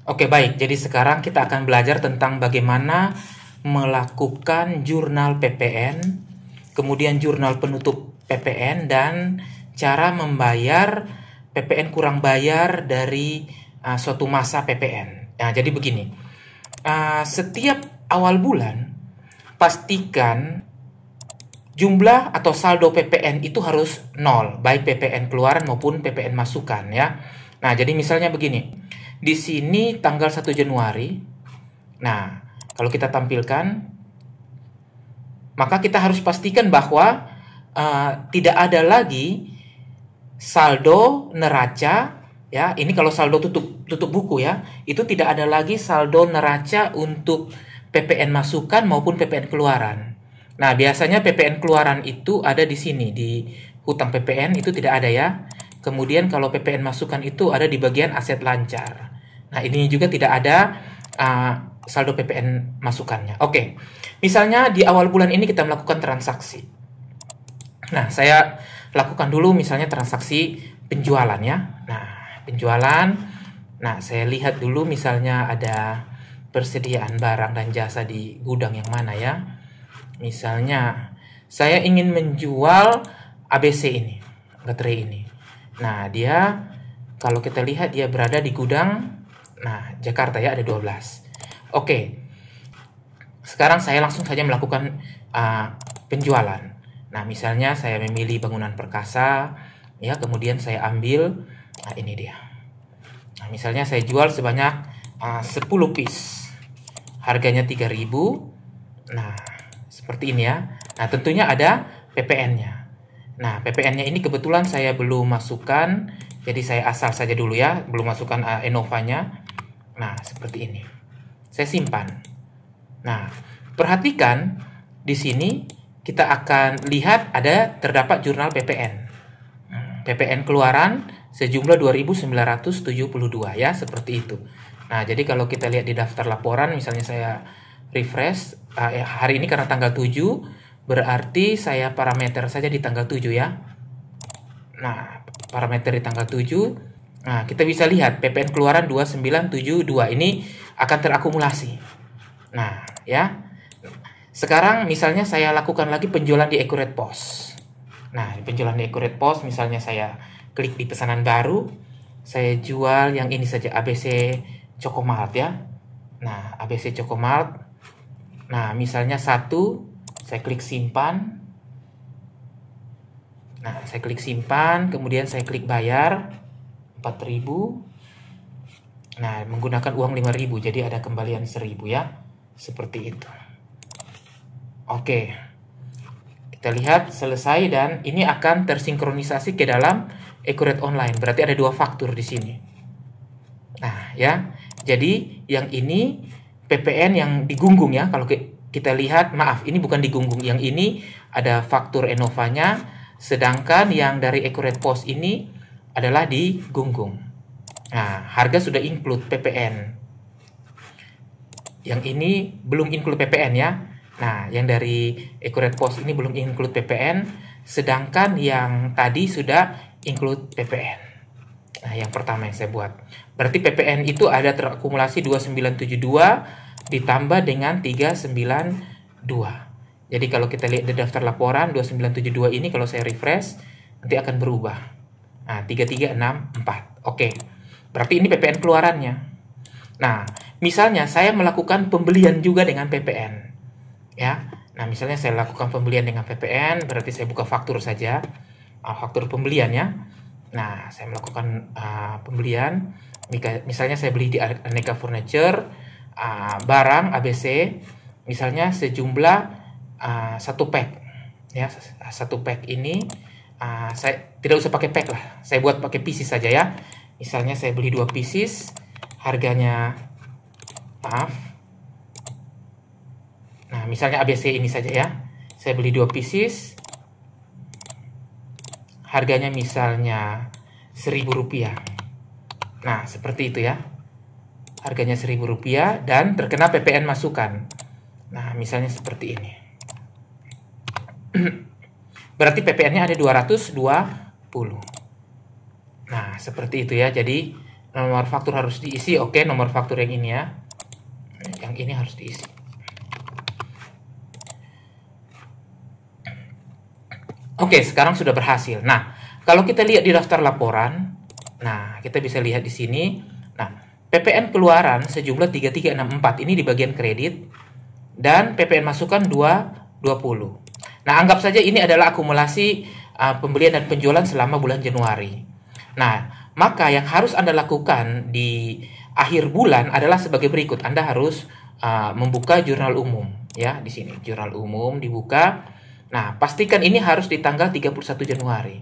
Oke, baik. Jadi sekarang kita akan belajar tentang bagaimana melakukan jurnal PPN, kemudian jurnal penutup PPN, dan cara membayar PPN kurang bayar dari suatu masa PPN. Nah, jadi begini. Setiap awal bulan, pastikan jumlah atau saldo PPN itu harus nol, baik PPN keluaran maupun PPN masukan ya. Nah, jadi misalnya begini. Di sini tanggal 1 Januari. Nah, kalau kita tampilkan, maka kita harus pastikan bahwa tidak ada lagi saldo neraca ya. Ini kalau saldo tutup buku ya, itu tidak ada lagi saldo neraca untuk PPN masukan maupun PPN keluaran. Nah, biasanya PPN keluaran itu ada di sini, di hutang PPN itu tidak ada ya. Kemudian kalau PPN masukan itu ada di bagian aset lancar. Nah, ini juga tidak ada saldo PPN masukannya. Oke, misalnya di awal bulan ini kita melakukan transaksi. Nah, saya lakukan dulu misalnya transaksi penjualan ya. Nah, penjualan. Nah, saya lihat dulu misalnya ada persediaan barang dan jasa di gudang yang mana ya. Misalnya, saya ingin menjual ABC ini, baterai ini. Nah, dia kalau kita lihat dia berada di gudang, nah, Jakarta ya, ada 12. Oke, sekarang saya langsung saja melakukan penjualan. Nah, misalnya saya memilih bangunan perkasa, ya, kemudian saya ambil, nah ini dia. Nah, misalnya saya jual sebanyak 10 piece, harganya 3.000. Nah, seperti ini ya. Nah, tentunya ada PPN-nya. Nah, PPN-nya ini kebetulan saya belum masukkan, jadi saya asal saja dulu ya, belum masukkan Enova-nya. Nah, seperti ini. Saya simpan. Nah, perhatikan di sini kita akan lihat ada terdapat jurnal PPN. PPN keluaran sejumlah 2.972 ya, seperti itu. Nah, jadi kalau kita lihat di daftar laporan, misalnya saya refresh, hari ini karena tanggal 7, berarti saya parameter saja di tanggal 7 ya. Nah, parameter di tanggal 7. Nah, kita bisa lihat PPN keluaran 2972 ini akan terakumulasi. Nah, ya. Sekarang misalnya saya lakukan lagi penjualan di Accurate POS. Nah, di penjualan di Accurate POS misalnya saya klik di pesanan baru, saya jual yang ini saja, ABC Chocomalt ya. Nah, ABC Chocomalt. Nah, misalnya 1, saya klik simpan. Nah, saya klik simpan, kemudian saya klik bayar 4.000. Nah, menggunakan uang 5.000, jadi ada kembalian 1.000 ya. Seperti itu. Oke. Kita lihat selesai dan ini akan tersinkronisasi ke dalam Accurate Online. Berarti ada 2 faktur di sini. Nah, ya. Jadi yang ini PPN yang digunggung ya. Kalau kita lihat, maaf, ini bukan digunggung. Yang ini ada faktur Enova-nya, sedangkan yang dari Accurate POS ini adalah digunggung. Nah, harga sudah include PPN. Yang ini belum include PPN ya. Nah, yang dari Accurate POS ini belum include PPN, sedangkan yang tadi sudah include PPN. Nah, yang pertama yang saya buat. Berarti PPN itu ada terakumulasi 2972 ditambah dengan 392. Jadi kalau kita lihat di daftar laporan 2972 ini, kalau saya refresh nanti akan berubah. Nah, 3364. Oke. Berarti ini PPN keluarannya. Nah, misalnya saya melakukan pembelian juga dengan PPN. Ya. Nah, misalnya saya lakukan pembelian dengan PPN, berarti saya buka faktur saja. Faktur pembelian ya. Nah, saya melakukan pembelian. Misalnya saya beli di Aneka Furniture, barang ABC, misalnya sejumlah 1 pack ya. 1 pack ini saya tidak usah pakai pack lah, saya buat pakai pieces saja ya. Misalnya saya beli 2 pieces, harganya, maaf, nah misalnya ABC ini saja ya, saya beli 2 pieces, harganya misalnya Rp1.000. Nah, seperti itu ya. Harganya Rp1.000 dan terkena PPN masukan. Nah, misalnya seperti ini. Berarti PPN-nya ada 220. Nah, seperti itu ya. Jadi Nomor faktur harus diisi. Oke, nomor faktur yang ini ya. Yang ini harus diisi. Oke, sekarang sudah berhasil. Nah, kalau kita lihat di daftar laporan, nah, kita bisa lihat di sini. Nah, PPN keluaran sejumlah 3364 ini di bagian kredit dan PPN masukan 220. Nah, anggap saja ini adalah akumulasi pembelian dan penjualan selama bulan Januari. Nah, maka yang harus Anda lakukan di akhir bulan adalah sebagai berikut. Anda harus membuka jurnal umum ya, di sini jurnal umum dibuka. Nah, pastikan ini harus di tanggal 31 Januari.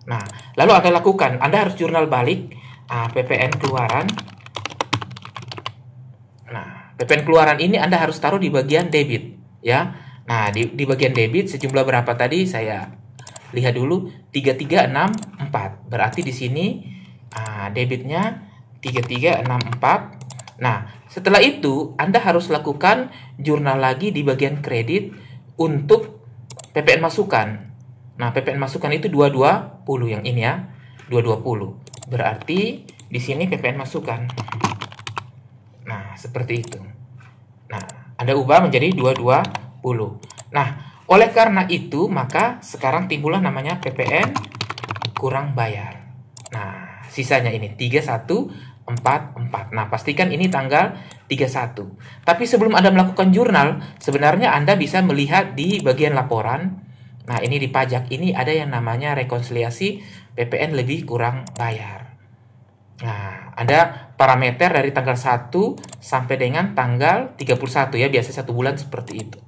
Nah, lalu Anda lakukan, Anda harus jurnal balik PPN keluaran. Nah, PPN keluaran ini Anda harus taruh di bagian debit ya. Nah, di bagian debit sejumlah berapa tadi saya lihat dulu, 3364. Berarti di sini debitnya 3364. Nah, setelah itu Anda harus lakukan jurnal lagi di bagian kredit untuk PPN masukan. Nah, PPN masukan itu 220 yang ini ya. 220. Berarti di sini PPN masukan. Nah, seperti itu. Nah, Anda ubah menjadi 220. Nah, oleh karena itu, maka sekarang timbullah namanya PPN kurang bayar. Nah, sisanya ini 3144. Nah, pastikan ini tanggal 31. Tapi sebelum Anda melakukan jurnal, sebenarnya Anda bisa melihat di bagian laporan. Nah, ini di pajak ini ada yang namanya rekonsiliasi PPN lebih kurang bayar. Nah, ada parameter dari tanggal 1 sampai dengan tanggal 31 ya, biasa 1 bulan seperti itu.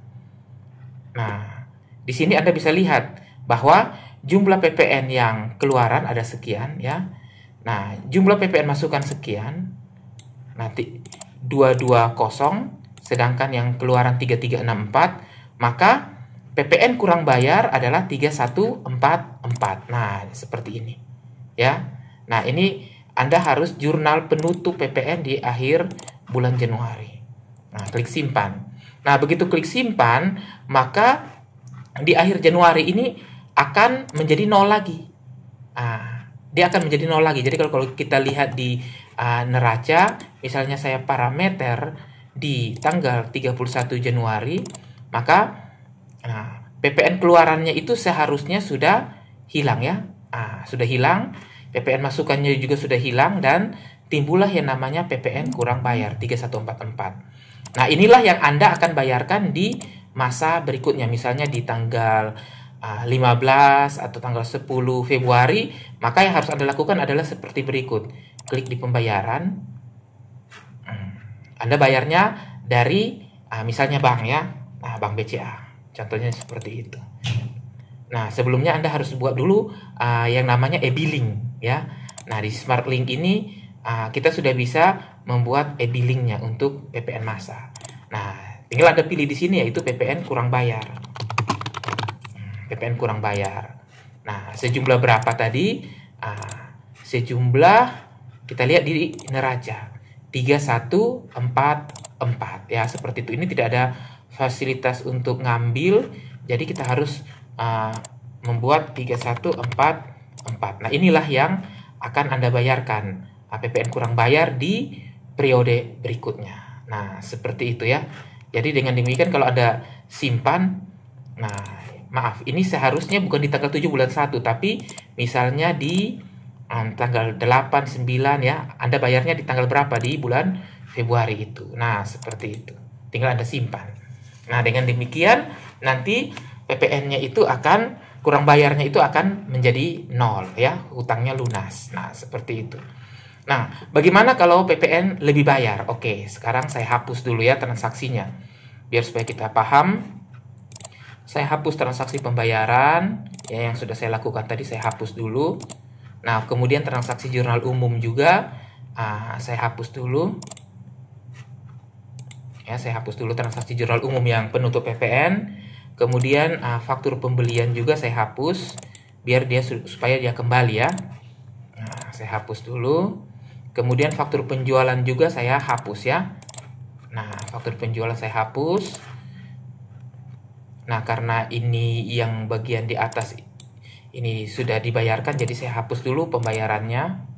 Nah, di sini Anda bisa lihat bahwa jumlah PPN yang keluaran ada sekian ya. Nah, jumlah PPN masukan sekian. Nanti 220, sedangkan yang keluaran 3364, maka PPN kurang bayar adalah 3144. Nah, seperti ini. Ya. Nah, ini Anda harus jurnal penutup PPN di akhir bulan Januari. Nah, klik simpan. Nah, begitu klik simpan, maka di akhir Januari ini akan menjadi 0 lagi. Dia akan menjadi 0 lagi. Jadi kalau kita lihat di neraca, misalnya saya parameter di tanggal 31 Januari, maka PPN keluarannya itu seharusnya sudah hilang ya. Sudah hilang, PPN masukannya juga sudah hilang, dan timbullah yang namanya PPN kurang bayar 3144. Nah, inilah yang Anda akan bayarkan di masa berikutnya, misalnya di tanggal 15 atau tanggal 10 Februari, maka yang harus Anda lakukan adalah seperti berikut. Klik di pembayaran. Anda bayarnya dari misalnya bank ya. Nah, Bank BCA. Contohnya seperti itu. Nah, sebelumnya Anda harus buat dulu yang namanya e-billing ya. Nah, di SmartLink ini kita sudah bisa membuat e-billingnya untuk PPN masa. Nah, tinggal Anda pilih di sini yaitu PPN kurang bayar. PPN kurang bayar. Nah, sejumlah berapa tadi? Sejumlah kita lihat di neraca 3144 ya, seperti itu. Ini tidak ada fasilitas untuk ngambil, jadi kita harus membuat 3144. Nah, inilah yang akan Anda bayarkan PPN kurang bayar di periode berikutnya. Nah, seperti itu ya. Jadi dengan demikian kalau Anda simpan, nah maaf, ini seharusnya bukan di tanggal 7 bulan 1, tapi misalnya di tanggal 8, 9 ya, Anda bayarnya di tanggal berapa di bulan Februari itu. Nah, seperti itu. Tinggal Anda simpan. Nah, dengan demikian nanti PPN-nya itu akan, kurang bayarnya itu akan menjadi 0 ya, hutangnya lunas. Nah, seperti itu. Nah, bagaimana kalau PPN lebih bayar? Oke, sekarang saya hapus dulu ya transaksinya. Biar supaya kita paham. Saya hapus transaksi pembayaran ya, yang sudah saya lakukan tadi, saya hapus dulu. Nah, kemudian transaksi jurnal umum juga saya hapus dulu. Ya, saya hapus dulu transaksi jurnal umum yang penutup PPN. Kemudian faktur pembelian juga saya hapus biar dia supaya dia kembali ya. Nah, saya hapus dulu. Kemudian faktur penjualan juga saya hapus ya. Nah, faktur penjualan saya hapus. Nah, karena ini yang bagian di atas ini sudah dibayarkan, jadi saya hapus dulu pembayarannya.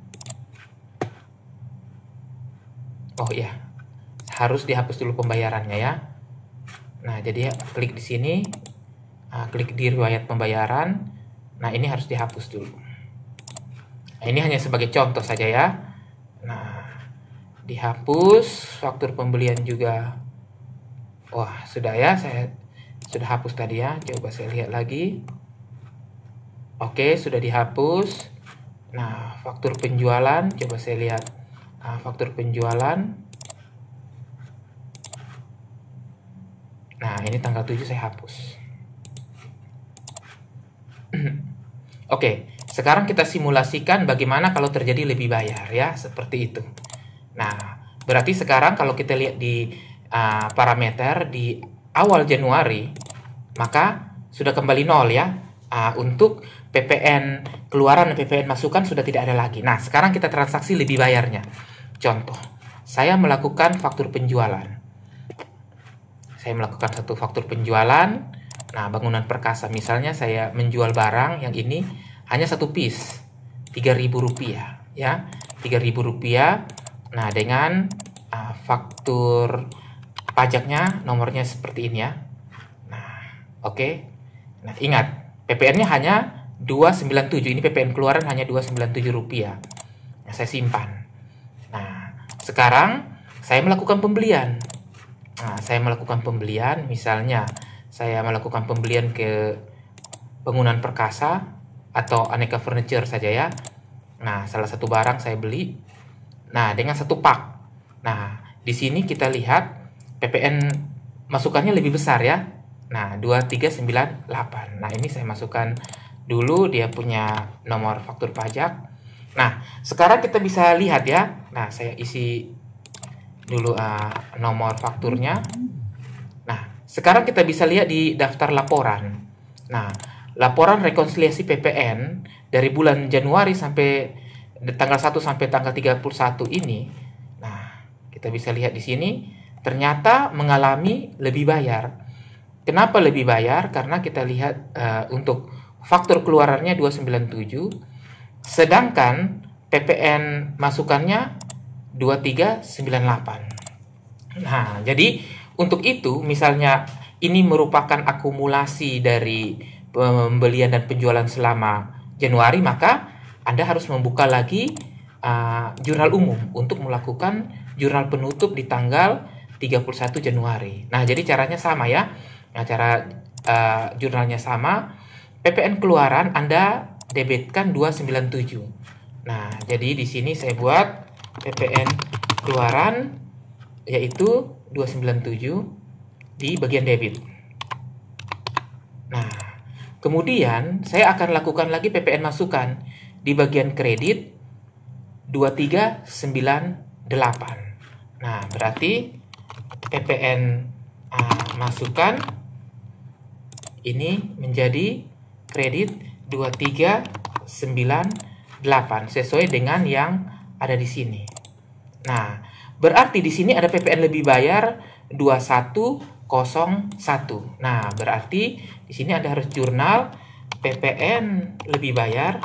Oh iya, harus dihapus dulu pembayarannya ya. Nah, jadi klik di sini, klik di riwayat pembayaran. Nah, ini harus dihapus dulu. Nah, ini hanya sebagai contoh saja ya. Nah, dihapus, faktur pembelian juga. Wah, sudah ya, saya sudah hapus tadi ya. Coba saya lihat lagi. Oke, sudah dihapus. Nah, faktur penjualan, coba saya lihat. Faktur penjualan. Nah, ini tanggal 7 saya hapus. Oke, sekarang kita simulasikan bagaimana kalau terjadi lebih bayar ya, seperti itu. Nah, berarti sekarang kalau kita lihat di parameter di awal Januari, maka sudah kembali 0 ya. Untuk PPN keluaran dan PPN masukan sudah tidak ada lagi. Nah, sekarang kita transaksi lebih bayarnya. Contoh, saya melakukan faktur penjualan. Saya melakukan satu faktur penjualan. Nah, Bangunan Perkasa misalnya saya menjual barang yang ini hanya satu piece, Rp3.000 ya, Rp3.000. Nah, dengan faktur pajaknya nomornya seperti ini ya. Nah, oke. Nah, ingat PPN-nya hanya 297. Ini PPN keluaran hanya Rp297. Nah, saya simpan. Nah, sekarang saya melakukan pembelian. Nah, saya melakukan pembelian, misalnya saya melakukan pembelian ke Bangunan Perkasa atau Aneka Furniture saja ya. Nah, salah satu barang saya beli. Nah, dengan satu pak. Nah, di sini kita lihat PPN masukannya lebih besar ya. Nah, 2398. Nah, ini saya masukkan dulu dia punya nomor faktur pajak. Nah, sekarang kita bisa lihat ya. Nah, saya isi dulu nomor fakturnya. Nah, sekarang kita bisa lihat di daftar laporan. Nah, laporan rekonsiliasi PPN dari bulan Januari sampai tanggal 1 sampai tanggal 31 ini. Nah, kita bisa lihat di sini ternyata mengalami lebih bayar. Kenapa lebih bayar? Karena kita lihat untuk faktur keluarannya 297, sedangkan PPN masukannya 2398. Nah, jadi untuk itu misalnya ini merupakan akumulasi dari pembelian dan penjualan selama Januari, maka Anda harus membuka lagi jurnal umum untuk melakukan jurnal penutup di tanggal 31 Januari. Nah, jadi caranya sama ya. Nah, cara jurnalnya sama. PPN keluaran Anda debitkan 297. Nah, jadi di sini saya buat PPN keluaran yaitu 297 di bagian debit. Nah, kemudian saya akan lakukan lagi PPN masukan di bagian kredit 2398. Nah, berarti PPN masukan ini menjadi kredit 2398 sesuai dengan yang ada di sini. Nah, berarti di sini ada PPN lebih bayar 2101. Nah, berarti di sini Anda harus jurnal PPN lebih bayar.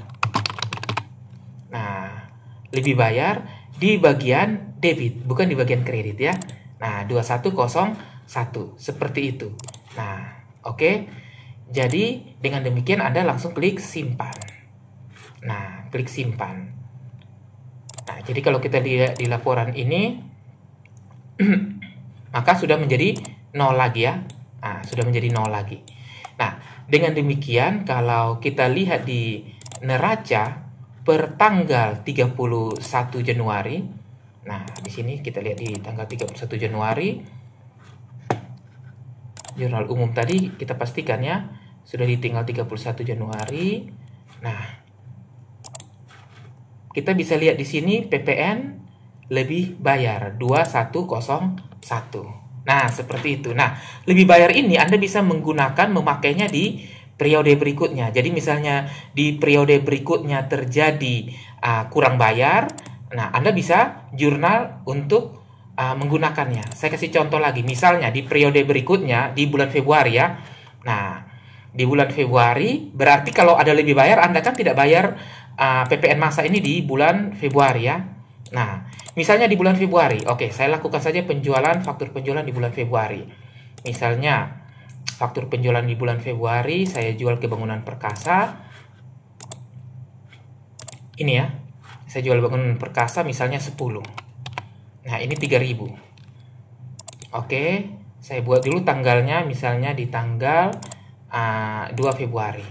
Nah, lebih bayar di bagian debit, bukan di bagian kredit ya. Nah, 2101 seperti itu. Nah, oke. Jadi dengan demikian Anda langsung klik simpan. Nah, klik simpan. Nah, jadi kalau kita lihat di laporan ini, maka sudah menjadi 0 lagi ya. Nah, sudah menjadi 0 lagi. Nah, dengan demikian kalau kita lihat di neraca per tanggal 31 Januari. Nah, di sini kita lihat di tanggal 31 Januari. Jurnal umum tadi kita pastikan ya sudah di tanggal 31 Januari. Nah, kita bisa lihat di sini PPN lebih bayar 2101. Nah, seperti itu. Nah, lebih bayar ini Anda bisa memakainya di periode berikutnya. Jadi misalnya di periode berikutnya terjadi kurang bayar, nah Anda bisa jurnal untuk menggunakannya. Saya kasih contoh lagi. Misalnya di periode berikutnya di bulan Februari ya. Nah, di bulan Februari berarti kalau ada lebih bayar Anda kan tidak bayar PPN masa ini di bulan Februari ya. Nah, misalnya di bulan Februari, oke, saya lakukan saja faktur penjualan di bulan Februari. Misalnya, faktur penjualan di bulan Februari, saya jual ke Bangunan Perkasa. Ini ya, saya jual Bangunan Perkasa misalnya 10. Nah, ini 3.000. Oke, saya buat dulu tanggalnya, misalnya di tanggal 2 Februari.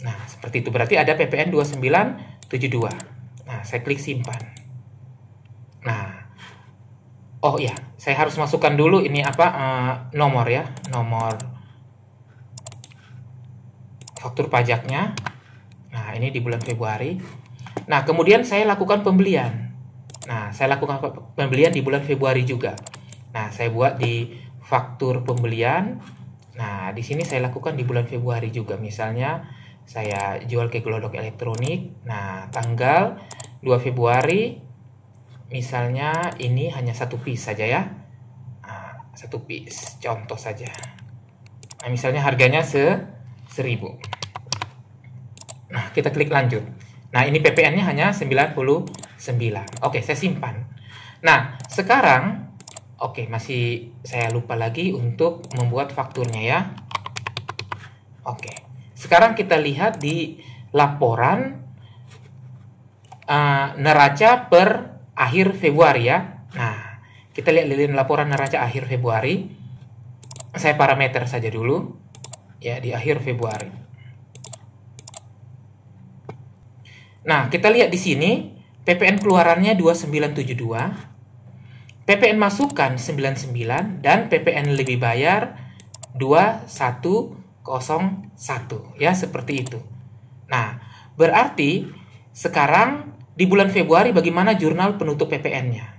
Nah, seperti itu. Berarti ada PPN 2972. Nah, saya klik simpan. Nah, oh ya, saya harus masukkan dulu ini apa, nomor ya, nomor faktur pajaknya. Nah, ini di bulan Februari. Nah, kemudian saya lakukan pembelian. Nah, saya lakukan pembelian di bulan Februari juga. Nah, saya buat di faktur pembelian. Nah, di sini saya lakukan di bulan Februari juga. Misalnya, saya jual ke Glodok Elektronik. Nah, tanggal 2 Februari, misalnya ini hanya 1 piece saja ya. Nah, 1 piece, contoh saja. Nah, misalnya harganya 1.000. Nah, kita klik lanjut. Nah, ini PPN-nya hanya 99. Oke, saya simpan. Nah, sekarang, oke, masih saya lupa lagi untuk membuat fakturnya ya. Oke, sekarang kita lihat di laporan neraca per akhir Februari ya. Nah, kita lihat di laporan neraca akhir Februari. Saya parameter saja dulu ya di akhir Februari. Nah, kita lihat di sini PPN keluarannya 2972, PPN masukan 99 dan PPN lebih bayar 2101 ya, seperti itu. Nah, berarti sekarang di bulan Februari bagaimana jurnal penutup PPN-nya?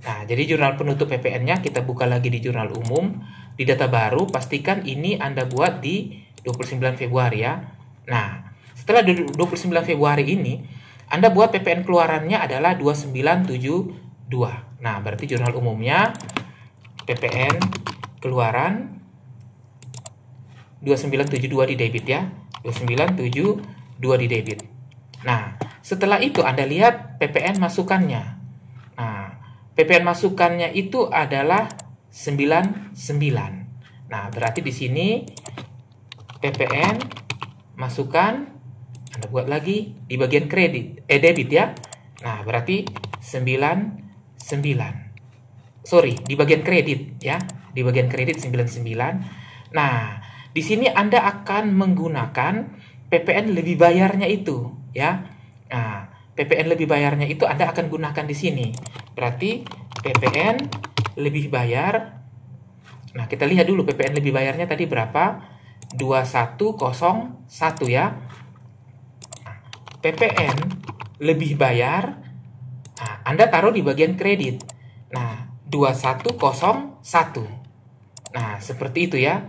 Nah, jadi jurnal penutup PPN-nya kita buka lagi di jurnal umum, di data baru, pastikan ini Anda buat di 29 Februari ya. Nah, setelah 29 Februari ini, Anda buat PPN keluarannya adalah 2972. Nah, berarti jurnal umumnya PPN keluaran 2972 di debit ya. 2972 di debit. Nah, setelah itu Anda lihat PPN masukannya. Nah, PPN masukannya itu adalah 99. Nah, berarti di sini PPN masukan Anda buat lagi di bagian debit ya. Nah, berarti 99. Sorry, di bagian kredit ya. Di bagian kredit 99. Nah, di sini Anda akan menggunakan PPN lebih bayarnya itu ya. Nah, PPN lebih bayarnya itu Anda akan gunakan di sini. Berarti PPN lebih bayar. Nah, kita lihat dulu PPN lebih bayarnya tadi berapa? 2101 ya. PPN lebih bayar, nah, Anda taruh di bagian kredit. Nah, 2101. Nah, seperti itu ya.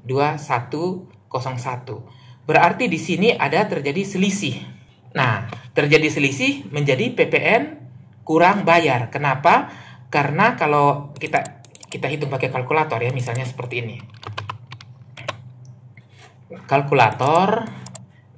2101. Berarti di sini ada terjadi selisih. Nah, terjadi selisih menjadi PPN kurang bayar. Kenapa? Karena kalau kita hitung pakai kalkulator ya, misalnya seperti ini. Kalkulator.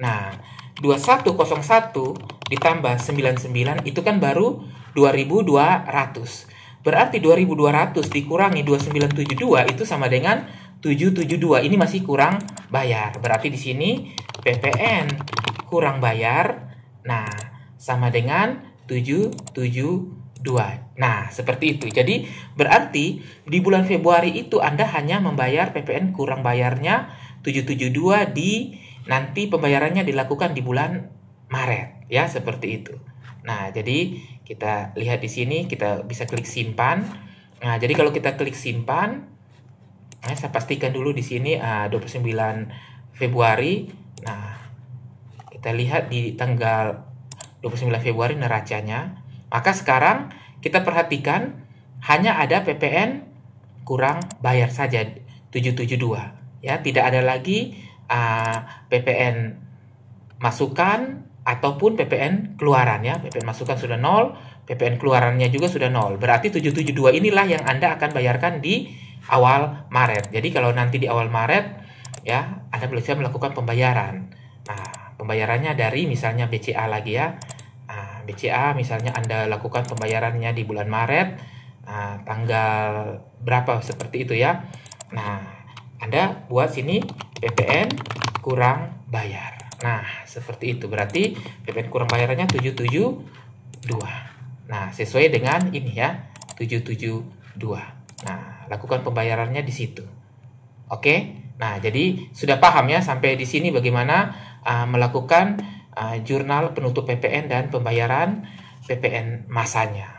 Nah, 2101 ditambah 99 itu kan baru 2200. Berarti 2200 dikurangi 2972 itu sama dengan 772. Ini masih kurang bayar. Berarti di sini PPN kurang bayar. Nah, sama dengan 772. Nah, seperti itu. Jadi, berarti di bulan Februari itu Anda hanya membayar PPN kurang bayarnya 772 di nanti pembayarannya dilakukan di bulan Maret, ya, seperti itu. Nah, jadi kita lihat di sini, kita bisa klik simpan. Nah, jadi kalau kita klik simpan, saya pastikan dulu di sini 29 Februari. Nah, kita lihat di tanggal 29 Februari neracanya. Maka sekarang kita perhatikan hanya ada PPN kurang bayar saja 772, ya, tidak ada lagi PPN masukan ataupun PPN keluaran ya. PPN masukan sudah 0, PPN keluarannya juga sudah 0. Berarti 772 inilah yang Anda akan bayarkan di awal Maret. Jadi kalau nanti di awal Maret ya, Anda bisa melakukan pembayaran. Nah, pembayarannya dari misalnya BCA lagi ya. Nah, BCA misalnya Anda lakukan pembayarannya di bulan Maret, tanggal berapa seperti itu ya. Nah, Anda buat sini PPN kurang bayar. Nah, seperti itu. Berarti PPN kurang bayarannya 772. Nah, sesuai dengan ini ya, 772. Nah, lakukan pembayarannya di situ. Oke. Nah, jadi sudah paham ya sampai di sini bagaimana melakukan jurnal penutup PPN dan pembayaran PPN masanya.